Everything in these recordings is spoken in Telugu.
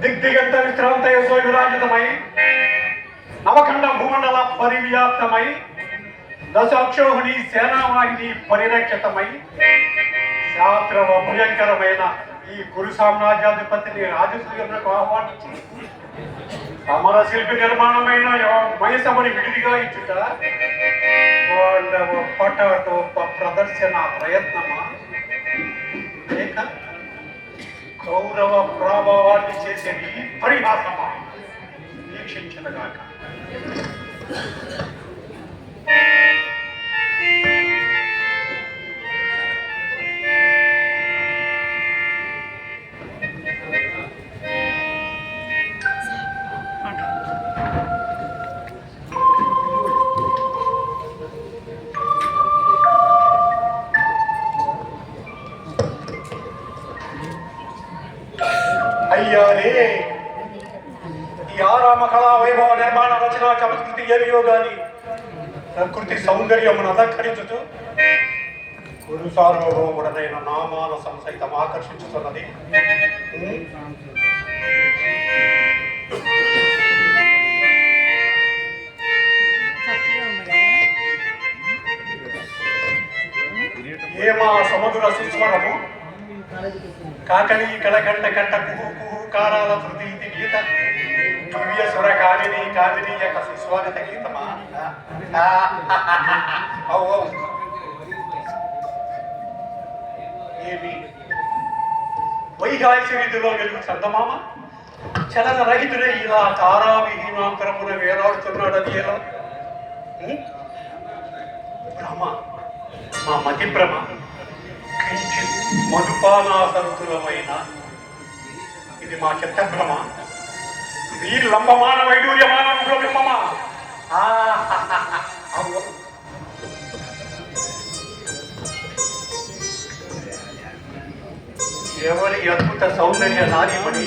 దిగ్దిగంత విశ్రాంత యశో విరాజితమై నవఖండ భూమండల పరివ్యాప్తమై దశాక్షోహిణి సేనావాహిని పరిరక్షితమై శాస్త్రవ భయంకరమైన ఈ కురు సామ్రాజ్యాధిపతిని రాజసూయకు ఆహ్వానించి సమర శిల్పి నిర్మాణమైన మయసమని విడిదిగా ఇచ్చుట వాళ్ళ పటాటో ప్రదర్శన ప్రయత్నమా లేక కౌరవ ప్రభావాన్ని చేసేది పరిహాసమా వీక్షించదగాక. అయ్యానే ఈ ఆరామ కళా వైభవ నిర్మాణ రచనా చమత్కృతి ఏమియో గాని ప్రకృతి సౌందర్యమును అలంకరించుతూ గురు సార్వభౌముడనైన నామాన సంసహితం ఆకర్షించుతున్నది. ఏమా సముద్ర సుస్వరము కాకలి కళకంట కంట కుహు కుహు కారాల శృతి గీత దివ్య స్వర కామిని కామిని యొక్క సుస్వాగత గీతమా? ఏమి వైహాసి విధిలో వెలుగు చందమామ చలన రహితుడే ఇలా తారావిహీనాంతరమున వేలాడుతున్నాడని ఎలా? భ్రమ, మా మతి భ్రమ. మధుపానాసంతులమైన ఇది మా చిత్తభ్రమ, ఇది లంబమాన వైడూర్యమాన బ్రహ్మమా? ఎవరి అద్భుత సౌందర్య నారీమణి,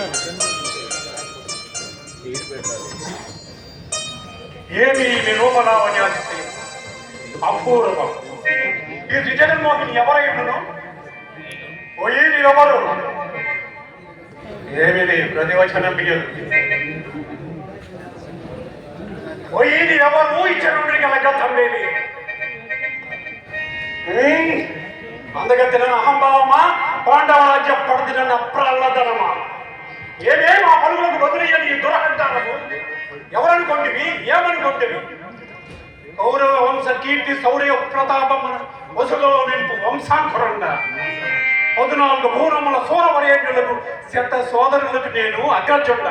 ఏమి నిరూపణావన్యాతిశయం అపూర్వం. ఈ త్రిజగన్మోహిని ఎవరైనను ఎవరు? ఏమిది ప్రతివచనం బియ్యదు. పోయింది ఎవరు? ఇచ్చనుండి గలగతం లేని అందగతిన అహంభావమా, పాండవ రాజ్య పడదిన ప్రహ్లాదనమా? ఏమేం ఆ పలువులకు బదులయ్యని ఈ దురహంకారము ఎవరనుకుంటేవి? ఏమనుకుంటేవి? కౌరవ వంశ కీర్తి శౌర్య ప్రతాపమున వసులో నింపు వంశాంకురంగా 14 భూనముల సూరవరేణులకు శత సోదరులకు నేను అగ్రజుండ.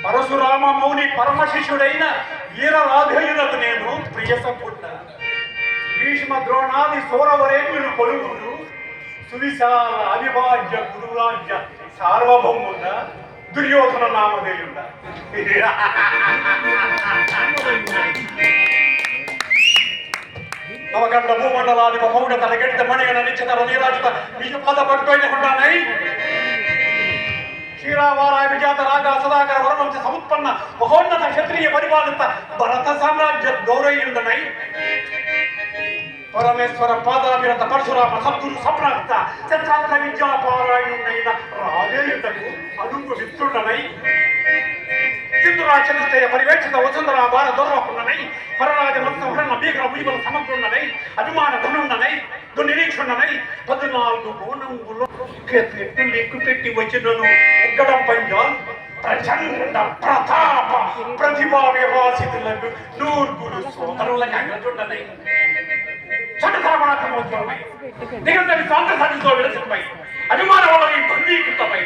పరశురామ మౌని పరమశిష్యుడైన వీరరాధేయులకు నేను ప్రియసపుండ. భీష్మ ద్రోణాది సూరవరేణులు కొలువులు సువిశాల అవిభాజ్య గురురాజ్య సార్వభౌముండ దుర్యోధన నామధేయుండ. నవగండ భూమండలాది మౌఢ తన గడిత మణిగణ నిశ్చిత నీరాజిత విజపాద పట్టుకోయినకుండానై క్షీరావారాయ విజాత రాగా సదాకర వరవంశ సముత్పన్న మహోన్నత క్షత్రియ పరిపాలిత భరత సామ్రాజ్య గౌరయుండనై పరమేశ్వర పాదాభిరత పరశురామ సద్గురు సంప్రాప్త శస్త్రాస్త్ర విద్యాపారాయణుడైన రాజేయుడకు అనుగు విత్తుండనై సింధురాచరిస్తయ పరివేక్షిత వసుంధర భార దౌర్వకుండనై పరరాజ మత్సహరణ భీకర భూజల సమగ్రుండనై అభిమాన ధనుండనై దునిరీక్షుండనై 14 బోనంగులో ఎక్కు పెట్టి వచ్చినను ఉగ్గడం పంజాల్ ప్రచండ ప్రతాప ప్రతిభా విభాసితులకు నూర్గురు సోదరులకు అంగతుండనై చట్టసరమణక్రమోత్సవమై దిగంతరి సాంతసాధితో విలసితమై అభిమాన వలన బందీకృతమై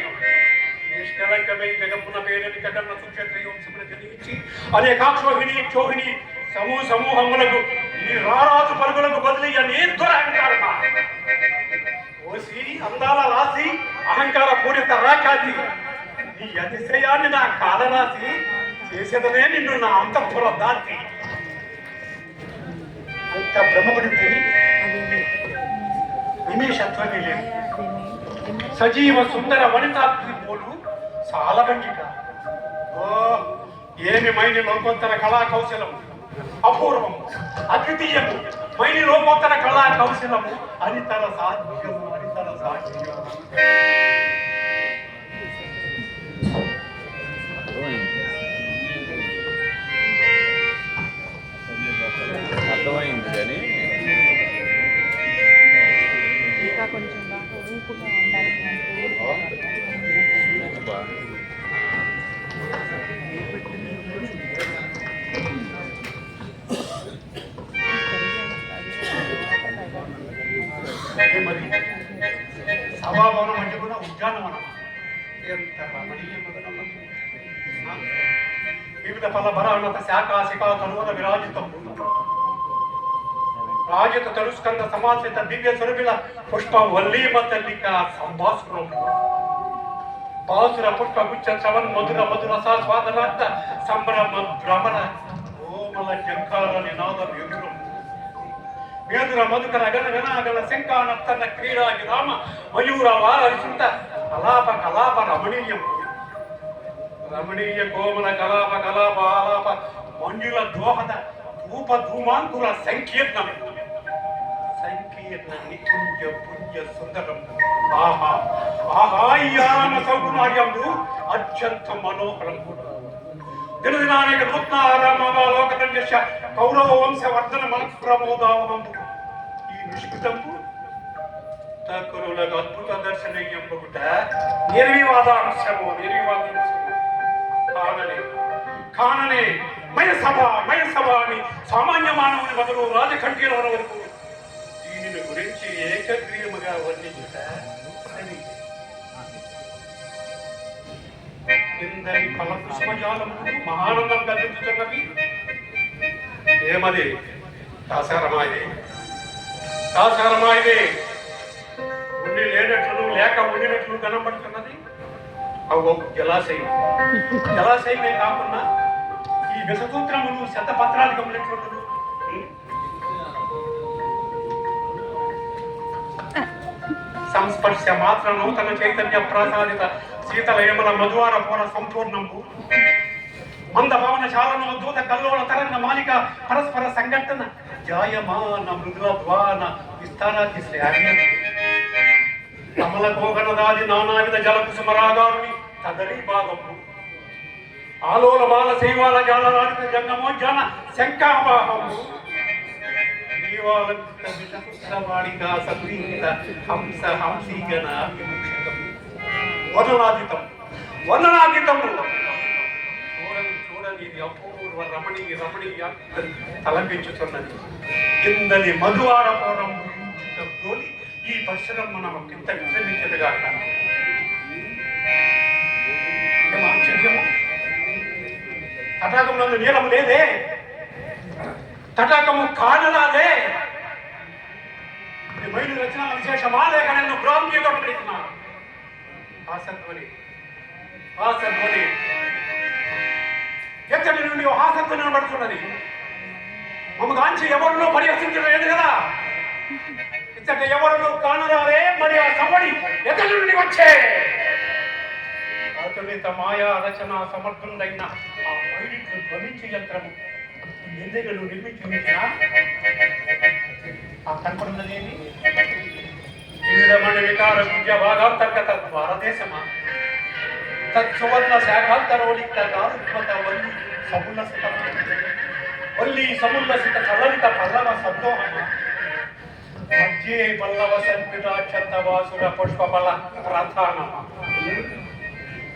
నిష్కలంకమై జగప్పున పేరుని కదన్న సుక్షేత్రయోంశమును జనించి అనేకాక్షోహిణి క్షోహిణి సమూహములకు ఈ రారాజు పరుగులకు బదిలీ అని దురహంకారమా? ఓసి అందాల రాసి అహంకార పూరిత రాకాసి నీ అతిశయాన్ని నా కాలరాసి చేసేదనే నిన్ను నా అంతఃపుర దాటి అంత భ్రమపడితే నిమేషత్వమే లేదు. సజీవ సుందర వనితాత్రి పోలు సాలభంగిక. ఓ ఏమి మైని లోకోత్తర కళా కౌశలము అపూర్వము అద్వితీయము. మైని లోకోత్తర కళా కౌశలము అనితర సాధ్యము. అత్యంత రమణీయముగా వివిధ ఫలభరాన్నత శాఖా శిఖా తనువుల విరాజితం రాజిత తరుస్కంద సమాసిత దివ్య సురభిల పుష్ప వల్లీమ తల్లిక సంభాసురం బాసుర పుష్ప గుచ్చ చవన్ మధుర మధుర సాస్వాదనార్థ సంభ్రమ భ్రమర ఓమల జంకాల నినాదం ఎదురు వేదుర మధుకర గణ గణాగణ శంకానర్తన క్రీడా విరామ మయూర వారసుత కలాప కలాప రమణీయం రమణీయ కోమల కలాప కలాప ఆలాప మంజుల దోహద ధూప ధూమాంకుల సంకీర్ణం సంకీర్ణ నికుంజ పుణ్య సుందరం ఆహా ఆహాయాన సౌకుమార్యము అత్యంత మనోహరం దినదినానేక నూత్నారామలోకదంజ కౌరవ వంశ వర్ధన మనఃప్రమోదావహంబు ఈ నిష్కృతంబు తక్కురులకు అద్భుత దర్శనీయంబుట నిర్వివాదాంశము కాననే కాననే మయసభ అని సామాన్య మానవుని మొదలు రాజకంఠీల వరకు దీనిని గురించి ఏకగ్రీయముగా వర్ణించుట ఇందరి ఫల పుష్పజాలములు మహానందం కలిగించుతున్నవి ఏమది దాసారమాయిదే ఉండి లేనట్లు లేక ఉండినట్లు కనబడుతున్నది అవు జలాశయమే కాకుండా ఈ విషసూత్రములు శతపత్రాధికములెట్లుండదు సంస్పర్శ మాత్ర నూతన చైతన్య ప్రసాదిత శీతలయముల మధువార పూర సంపూర్ణంబు మంద భవన శాలను దూత కల్లోల తరంగ మాలిక పరస్పర సంఘటన జాయమాన మృదుల ద్వాన విస్తారాతి శ్రావ్యం కమల కోగనదాది నానావిధ జల కుసుమరాగారుని కదలి భాగము ఆలోల బాల శైవాల జాలరాడిత జంగమోజ్జాన శంకావాహము దీవాలంకృతవాడిగా సద్రీత హంస హంసీగణ విముక్షితం వర్ణనాతీతము చూడని ఇది అపూర్వ రమణీయ తలపించుతున్నది కిందని మధువార పూర్వం తోలి ఈ పరిసరం మనం కింద విశ్రమించదుగా ఆశ్చర్యము తటాకమునందు నీలము లేదే తటాకము కానరాదే మైలు రచన విశేషమా లేక నేను బ్రాహ్మీగా పెడుతున్నాను ఆసత్వని ఎక్కడి నుండి ఆసక్తి నిలబడుతున్నది మమ్మగాంచి ఎవరినో పరిహసించలేదు కదా ఇచ్చట ఎవరినో కానరారే మరి ఆ సవడి ఎక్కడి నుండి వచ్చే అతులిత మాయా రచన సమర్థుడైన ఆ మైలిట్లు ధ్వనించి యంత్రము ఎందుకు నిర్మించిన ఆ కనపడున్నదేమి వివిధమైన వికార విద్య భాగాంతర్గత భారతదేశమా తత్సువర్ణ శాఖాంతరోలిత గారుత్మత వల్లి సముల్లసిత చలలిత పల్లవ సందోహమ మధ్యే పల్లవ సంపితాక్షంత వాసుర పుష్పఫల ప్రధానమ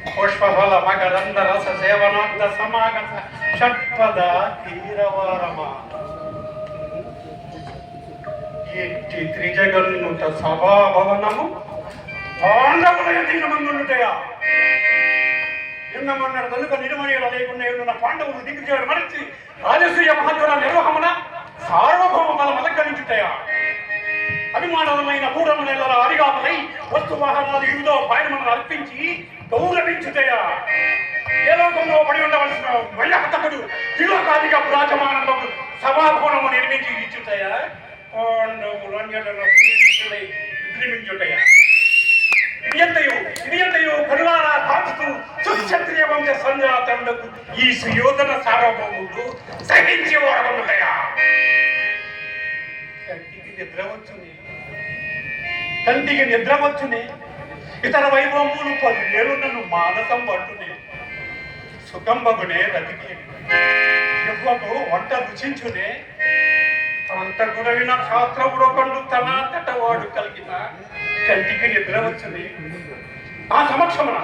పుష్పఫల మకరంద రస సేవనాంత సమాగత షట్పద తీరవారమ ఎట్టి త్రిజగన్నుత సభాభవనము పాండవుల యతీనమందుండుటయా నిన్నమన్నాడు కనుక నిర్మణీయుల లేకుండా ఉన్న పాండవులు దిగ్విజయుడు మరచి రాజసూయ మహత్వల నిర్వహమున సార్వభౌమ బలం అలంకరించుటయా అభిమానమైన మూఢముల అరిగాపలై వస్తు వాహనాలు వివిధ పయనములను అర్పించి గౌరవించుటయా ఏ లోకంలో పడి ఉండవలసిన వయ్యహతకుడు తిలోకాదిగా ప్రాచమానంలో సభాభవనము నిర్మించి ఇచ్చుటయా విజృంభించుటయా ఇదియంతయు కరుణారా కాచుతూ సుక్షత్రియ వంశ సంజాతరులకు ఈ సుయోధన సార్వభౌముడు సహించి వాడబడుటయా కంటికి నిద్ర వచ్చునే ఇతర వైభవములు 10 ఏళ్ళు నన్ను మానసం పట్టునే సుఖంబగునే రతికి ఎవ్వకు వంట రుచించునే అంత గురవిన శాస్త్రముడు కొండు తన తటవాడు కలిగిన కంటికి నిద్ర వచ్చునే ఆ సమక్షమున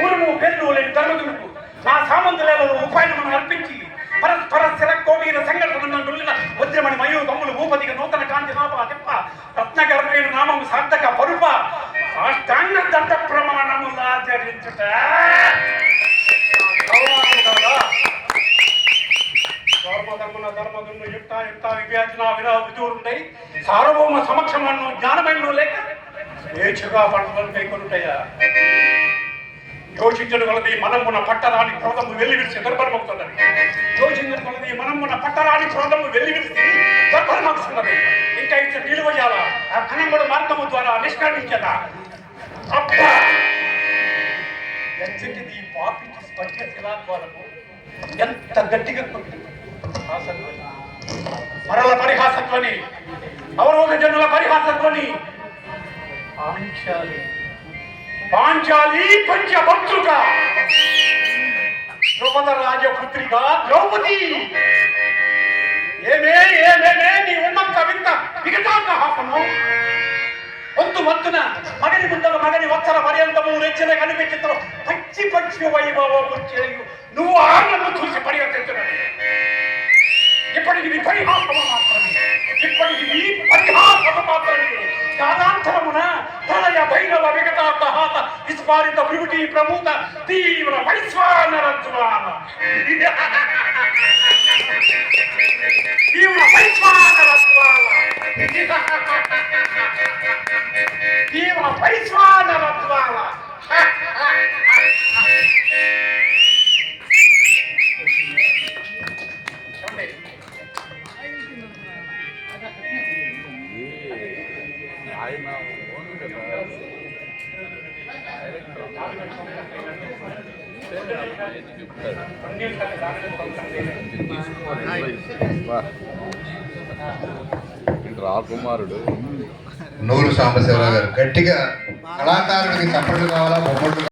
ఊరుము పెన్ను లేని ధర్మదుడుకు నా సామంతులలో ఉపాయనమును అర్పించి పరస్పర శిరకోటీన సంఘటన నులిన వజ్రమణి మయూ తమ్ములు భూపతికి నూతన కాంతి నాప తిప్ప రత్నగర్భైన నామము సార్థక పరుప సాష్టాంగ దండ ప్రమాణములు ఆచరించుట ధర్మధర్ములు యుక్త యుక్త వివేచన విధూరుండై సార్వభౌమ సమక్షమన్ను జ్ఞానమైన లేక స్వేచ్ఛగా పంటలను కైకొనుంటాయా యోచించడు కొలది మనమున పట్టరాని క్రోధము వెల్లివిరిసి దర్భరమవుతున్నది. యోచించడు కొలది మనమున పట్టరాని క్రోధము వెల్లివిరిసి దర్భరమవుతున్నది. ఇంకా ఇచ్చే నిలువయ్యాల ఆ కనంబడు మార్గము ద్వారా నిష్క్రమించదా అబ్బా ఎంతటిది పాపించి స్పష్ట శిలాద్వారము ఎంత గట్టిగా మరల పరిహాసత్వని అవరోధ జనుల పరిహాసత్వని పాంచాలి పంచభక్తుగా ద్రౌపద రాజపుత్రిగా ద్రౌపది ఏమే ఏమేమే నీ ఉన్నంత వింత వికటాంగహాసము వంతు వంతున మగని ముందల మగని వత్సర పర్యంతము రెచ్చిన కనిపించిన పచ్చి పచ్చి వైభవము చేయు నువ్వు ఆనందము చూసి పరివర్తించున్నది. ఇప్పటికి పరిహాసము మాత్రమే, ఇప్పటికి పరిహాసము మాత్రమే. కాదాంతరమున ప్రళయ భైరవ వికటాంగహాస విస్ఫారిత భృగుటి ప్రమూత తీవ్ర వైశ్వానర జ్వాల తీవ్ర వైశ్వానర జ్వాల తీవ్ర వైశ్వానర జ్వాల రాకుమారుడు నూరు సాంబశివరావు గారు గట్టిగా కళాకారుడికి చప్పట్లు కావాలా బొమ్మట్లు